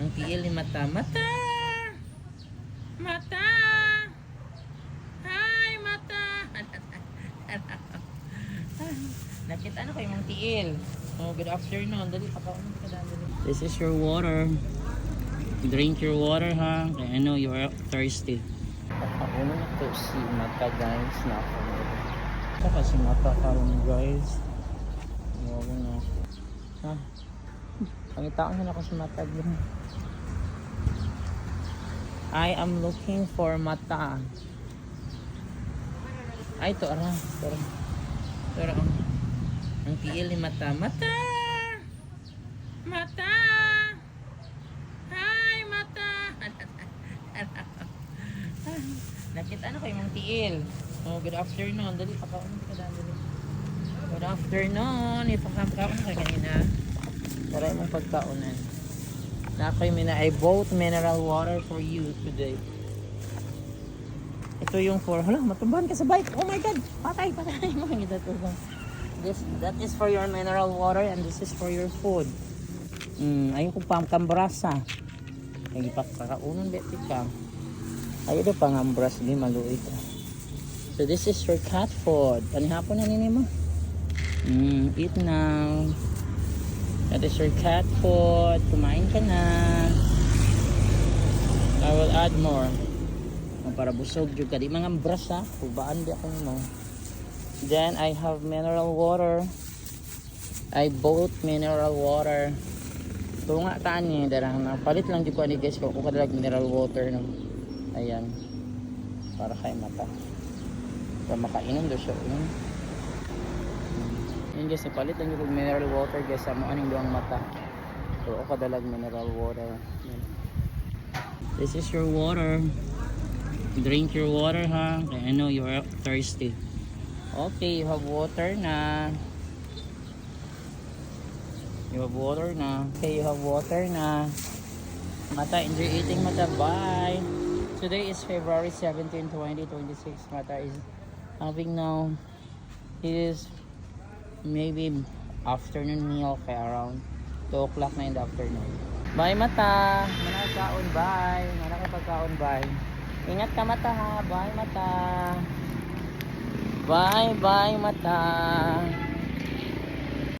Ang tiil ni Mata. Mata! Mata! Hi, Mata! Nakita na kayo mong tiil. Oh, good afternoon. Dali, pakaunod ka dali. This is your water. Drink your water, ha? I know you are thirsty. Pakaunod na to si Mata, guys. Saka si Mata karon, guys. Wow na. Ha? Pangitaon na ako si Mata. I am looking for Mata. Ay, ito, ara. Ito, ang tiil ni Mata. Mata! Mata! Hi, Mata! Nakita na kayo mong tiil. Oh, good afternoon. Dali, pakaunod ka dali. Good afternoon. Ipakakaon ka kanina. Tara mong pagkaunan. Nakoy mina, I bought mineral water for you today. Ito yung for, hala, matumbahan ka sa bike. Oh my God! Patay! Mga itutumbang. That is for your mineral water and this is for your food. Ayun kong pangkambrasa. Ay, ipakakaunan, beti ka. Ayun do pangambras, di maluit. So this is your cat food. Panihapon na nini mo. Eat now. That is your cat food. Kumain ka na. I will add more. Para busog juga. Di mga brush, ha. Kubaan di ako mo. Then I have mineral water. I bought mineral water. Ito nga tani. Darang palit lang di ko ani guys. Kung kadalag mineral water. No? Ayan. Para kay Mata. Para makainom daw siya. Yan guys, ipalit lang yung mineral water guys sa aning doang Mata. So ako kadalag mineral water. Yan. This is your water. Drink your water, ha? I know you are thirsty. Okay, you have water na. You have water na. Okay, you have water na. Mata, enjoy eating, Mata. Bye. Today is February 17, 2026. Mata is having now his maybe afternoon meal kaya around 2 o'clock na in the afternoon. Bye, Mata. Manakakaon, bye. Manakapagkaon, bye. Ingat ka, Mata, ha. Bye, Mata. Bye, Mata.